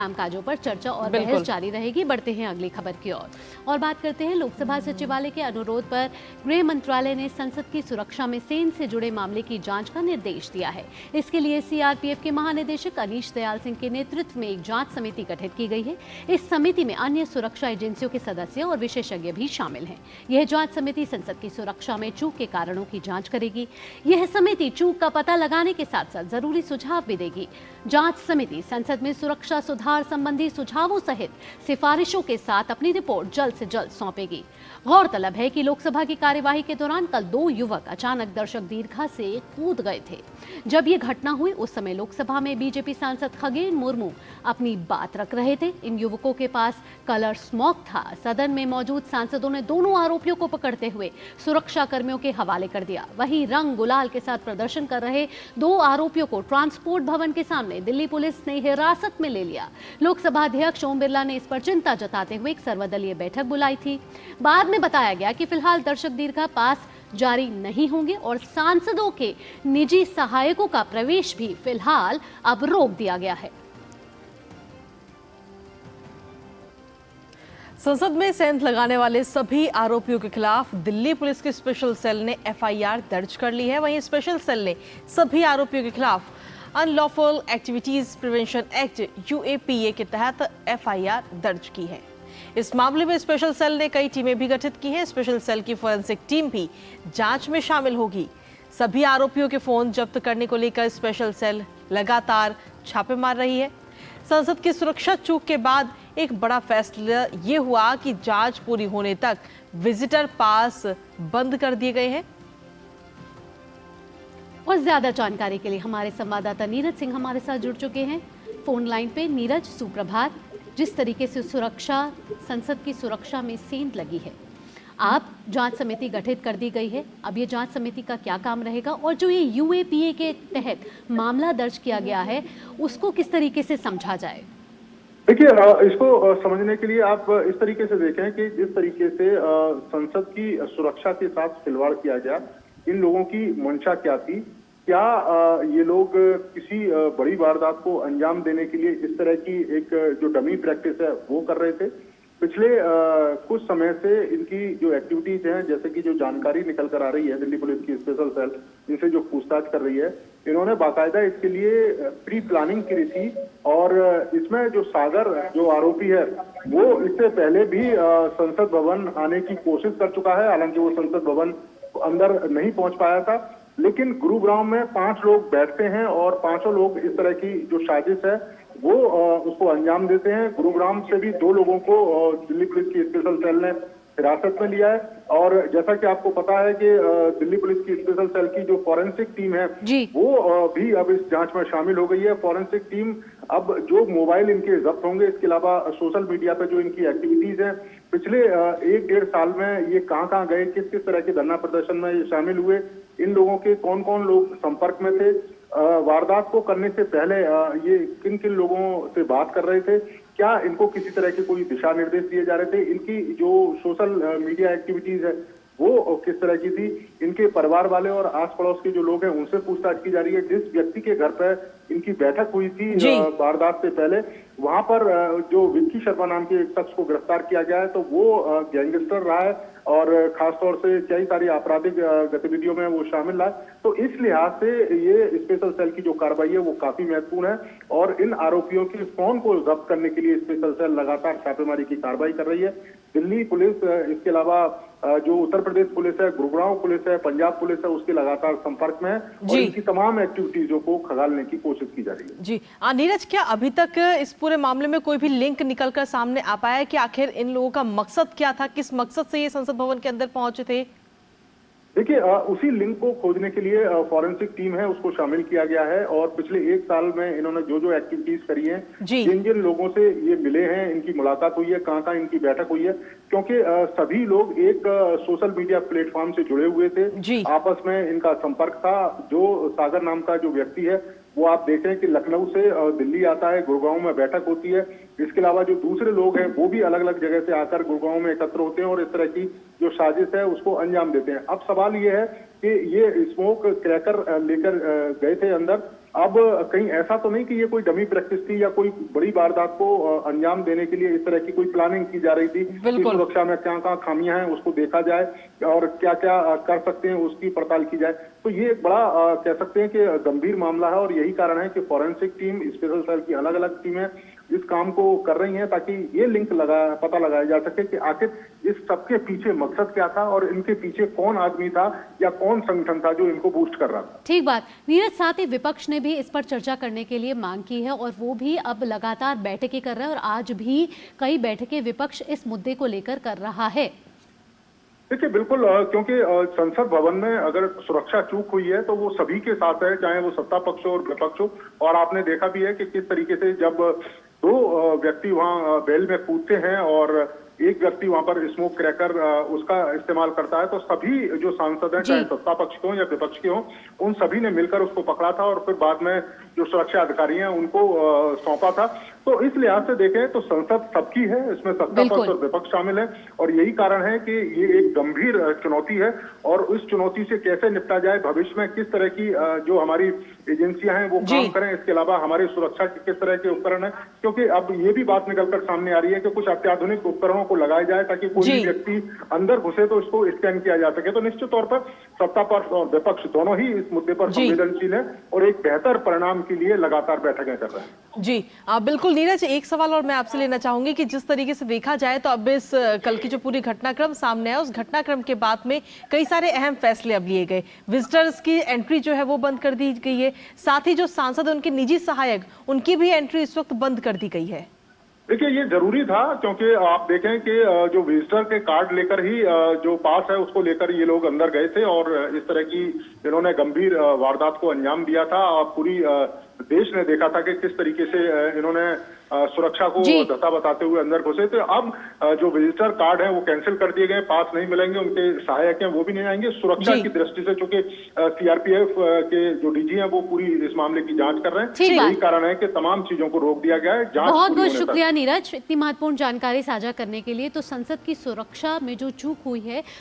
कामकाजों पर चर्चा और बहस जारी रहेगी। बढ़ते हैं अगली खबर की ओर और बात करते हैं लोकसभा सचिवालय के अनुरोध पर गृह मंत्रालय ने संसद की सुरक्षा में सेना से जुड़े मामले की जांच का निर्देश दिया है। इसके लिए सीआरपीएफ के महानिदेशक अनीश दयाल सिंह के नेतृत्व में एक जांच समिति गठित की गई है। इस समिति में अन्य सुरक्षा एजेंसियों के सदस्य और विशेषज्ञ भी शामिल हैं। यह जांच समिति संसद की सुरक्षा में चूक के कारणों की जांच करेगी। यह समिति चूक का पता लगाने के साथ साथ जरूरी सुझाव भी देगी। जांच समिति संसद में सुरक्षा सुधार संबंधी सुझावों सहित सिफारिशों के साथ अपनी रिपोर्ट जल्द से जल्द सौंपेगी। गौरतलब है कि लोकसभा की कार्यवाही के दौरान कल 2 युवक अचानक दर्शक दीर्घा से कूद गए थे। जब ये घटना हुई उस समय लोकसभा में बीजेपी सांसद खगेन मुर्मू अपनी बात रख रहे थे। इन युवकों के पास कलर स्मोक था। सदन में मौजूद सांसदों ने दोनों आरोपियों को पकड़ते हुए सुरक्षा कर्मियों के हवाले कर दिया। वहीं रंग गुलाल के साथ प्रदर्शन कर रहे 2 आरोपियों को ट्रांसपोर्ट भवन के सामने दिल्ली पुलिस ने हिरासत में ले लिया। लोकसभा अध्यक्ष ओम बिरला ने इस पर चिंता जताते हुए एक सर्वदलीय बैठक बुलाई थी। बाद में बताया गया कि फिलहाल दर्शक दीर्घा पास जारी नहीं होंगे और सांसदों के निजी सहायकों का प्रवेश भी फिलहाल अब रोक दिया गया है। संसद में सेंध लगाने वाले सभी आरोपियों के खिलाफ दिल्ली पुलिस की स्पेशल सेल ने एफआईआर दर्ज कर ली है। वहीं स्पेशल सेल ने सभी आरोपियों के खिलाफ unlawful activities prevention act UAPA के तहत एफआईआर दर्ज की है। इस मामले में स्पेशल सेल ने कई टीमें भी गठित की है। स्पेशल सेल की फोरेंसिक टीम भी जांच में शामिल होगी। सभी आरोपियों के फोन जब्त करने को लेकर स्पेशल सेल लगातार छापे मार रही है। संसद की सुरक्षा चूक के बाद एक बड़ा फैसला ये हुआ कि जांच पूरी होने तक विजिटर पास बंद कर दिए गए हैं। और ज्यादा जानकारी के लिए हमारे संवाददाता नीरज सिंह हमारे साथ जुड़ चुके हैं फोन लाइन पे। नीरज, सुप्रभात। जिस तरीके से संसद की सुरक्षा में सेंध लगी है, आप जांच समिति गठित कर दी गई है। अब ये जांच समिति का क्या काम रहेगा और जो ये यूएपीए के तहत मामला दर्ज किया गया है उसको किस तरीके से समझा जाए? देखिए, इसको समझने के लिए आप इस तरीके से देखें कि जिस तरीके से संसद की सुरक्षा के साथ खिलवाड़ किया गया, इन लोगों की मंशा क्या थी, क्या ये लोग किसी बड़ी वारदात को अंजाम देने के लिए इस तरह की एक जो डमी प्रैक्टिस है वो कर रहे थे। पिछले कुछ समय से इनकी जो एक्टिविटीज हैं, जैसे कि जो जानकारी निकल कर आ रही है दिल्ली पुलिस की स्पेशल सेल इनसे जो पूछताछ कर रही है, इन्होंने बाकायदा इसके लिए प्री प्लानिंग की थी। और इसमें जो सागर जो आरोपी है वो इससे पहले भी संसद भवन आने की कोशिश कर चुका है। हालांकि वो संसद भवन अंदर नहीं पहुंच पाया था, लेकिन गुरुग्राम में 5 लोग बैठते हैं और 5 लोग इस तरह की जो साजिश है वो उसको अंजाम देते हैं। गुरुग्राम से भी 2 लोगों को दिल्ली पुलिस की स्पेशल सेल ने हिरासत में लिया है। और जैसा कि आपको पता है कि दिल्ली पुलिस की स्पेशल सेल की जो फॉरेंसिक टीम है वो भी अब इस जांच में शामिल हो गई है। फॉरेंसिक टीम अब जो मोबाइल इनके जब्त होंगे, इसके अलावा सोशल मीडिया पर जो इनकी एक्टिविटीज है, पिछले 1-1.5 साल में ये कहां गए, किस किस तरह के धरना प्रदर्शन में ये शामिल हुए, इन लोगों के कौन कौन लोग संपर्क में थे, वारदात को करने से पहले ये किन किन लोगों से बात कर रहे थे, क्या इनको किसी तरह के कोई दिशा निर्देश दिए जा रहे थे, इनकी जो सोशल मीडिया एक्टिविटीज है वो किस तरह की थी, इनके परिवार वाले और आस पड़ोस के जो लोग हैं उनसे पूछताछ की जा रही है। जिस व्यक्ति के घर पर इनकी बैठक हुई थी वारदात से पहले, वहां पर जो विक्की शर्मा नाम के एक शख्स को गिरफ्तार किया गया है, तो वो गैंगस्टर रहा है और खासतौर से कई सारी आपराधिक गतिविधियों में वो शामिल रहा है। तो इस लिहाज से ये स्पेशल सेल की जो कार्रवाई है वो काफी महत्वपूर्ण है और इन आरोपियों के फोन को जब्त करने के लिए स्पेशल सेल लगातार छापेमारी की कार्रवाई कर रही है। दिल्ली पुलिस, इसके अलावा जो उत्तर प्रदेश पुलिस है, गुरुग्राम पुलिस है, पंजाब पुलिस है, उसके लगातार संपर्क में है और इनकी तमाम एक्टिविटीजों को खंगालने की कोशिश की जा रही है। जी नीरज, क्या अभी तक इस पूरे मामले में कोई भी लिंक निकलकर सामने आ पाया है कि आखिर इन लोगों का मकसद क्या था, किस मकसद से ये संसद भवन के अंदर पहुंचे थे? देखिए, उसी लिंक को खोजने के लिए फॉरेंसिक टीम है उसको शामिल किया गया है और पिछले 1 साल में इन्होंने जो एक्टिविटीज करी हैं, जिन जिन लोगों से ये मिले हैं, इनकी मुलाकात हुई है, कहाँ इनकी बैठक हुई है, क्योंकि सभी लोग एक सोशल मीडिया प्लेटफॉर्म से जुड़े हुए थे, आपस में इनका संपर्क था। जो सागर नाम का जो व्यक्ति है वो आप देखें कि लखनऊ से दिल्ली आता है, गुड़गांव में बैठक होती है। इसके अलावा जो दूसरे लोग हैं वो भी अलग अलग जगह से आकर गुड़गांव में एकत्र होते हैं और इस तरह की जो साजिश है उसको अंजाम देते हैं। अब सवाल ये है कि ये स्मोक क्रैकर लेकर गए थे अंदर अब कहीं ऐसा तो नहीं कि ये कोई डमी प्रैक्टिस थी या कोई बड़ी वारदात को अंजाम देने के लिए इस तरह की कोई प्लानिंग की जा रही थी कि सुरक्षा में क्या क्या खामियां हैं उसको देखा जाए और क्या क्या कर सकते हैं उसकी पड़ताल की जाए। तो ये एक बड़ा कह सकते हैं कि गंभीर मामला है और यही कारण है कि फॉरेंसिक टीम, स्पेशल सेल की अलग अलग टीमें इस काम को कर रही हैं ताकि ये लिंक पता लगाया जा सके कि आखिर इस सबके पीछे मकसद क्या था और इनके पीछे कौन आदमी था या कौन संगठन था जो इनको बूस्ट कर रहा था। ठीक बात नीरज, साथ ही विपक्ष ने भी इस पर चर्चा करने के लिए मांग की है और वो भी अब लगातार बैठकें कर रहा है और आज भी कई बैठकें विपक्ष इस मुद्दे को लेकर कर रहा है। देखिए बिल्कुल, क्योंकि संसद भवन में अगर सुरक्षा चूक हुई है तो वो सभी के साथ है, चाहे वो सत्ता पक्ष हो और विपक्ष हो। और आपने देखा भी है कि किस तरीके से जब दो व्यक्ति वहां बेल में कूदते हैं और एक व्यक्ति वहां पर स्मोक क्रैकर उसका इस्तेमाल करता है तो सभी जो सांसद हैं, चाहे सत्ता पक्ष के हों या विपक्ष के हों, उन सभी ने मिलकर उसको पकड़ा था और फिर बाद में जो सुरक्षा अधिकारी हैं उनको सौंपा था। तो इस लिहाज से देखें तो संसद सबकी है, इसमें सत्ता पक्ष और विपक्ष शामिल है और यही कारण है कि ये एक गंभीर चुनौती है और उस चुनौती से कैसे निपटा जाए, भविष्य में किस तरह की जो हमारी एजेंसियां हैं वो काम करें, इसके अलावा हमारी सुरक्षा के किस तरह के उपकरण है, क्योंकि अब ये भी बात निकलकर सामने आ रही है कि कुछ अत्याधुनिक उपकरणों को लगाया जाए ताकि कोई भी व्यक्ति अंदर घुसे तो इसको स्कैन किया जा सके। तो निश्चित तौर पर सत्ता पक्ष और विपक्ष दोनों ही इस मुद्दे पर संवेदनशील है और एक बेहतर परिणाम के लिए लगातार बैठकें कर रहे हैं। जी बिल्कुल नीरज, एक सवाल और मैं आपसे लेना चाहूंगी कि जिस तरीके से देखा जाए तो अब इस कल की जो पूरी घटनाक्रम सामने आया उस घटनाक्रम के बाद में कई सारे अहम फैसले अब लिए गए। विजिटर्स की एंट्री जो है वो बंद कर दी गई है, साथ ही जो सांसद उनके निजी सहायक उनकी भी एंट्री इस वक्त बंद कर दी गई है। देखिए ये जरूरी था क्योंकि आप देखें कि जो विजिटर के कार्ड लेकर ही जो पास है उसको लेकर ये लोग अंदर गए थे और इस तरह की इन्होंने गंभीर वारदात को अंजाम दिया था। पूरी देश ने देखा था कि किस तरीके से इन्होंने सुरक्षा को धता बताते हुए अंदर घुसे। तो अब जो विजिटर कार्ड है वो कैंसिल कर दिए गए, पास नहीं मिलेंगे, उनके सहायक हैं वो भी नहीं आएंगे। सुरक्षा की दृष्टि से चूंकि सीआरपीएफ के जो डीजी हैं वो पूरी इस मामले की जांच कर रहे हैं, यही कारण है कि तमाम चीजों को रोक दिया गया है। बहुत बहुत शुक्रिया नीरज, इतनी महत्वपूर्ण जानकारी साझा करने के लिए। तो संसद की सुरक्षा में जो चूक हुई है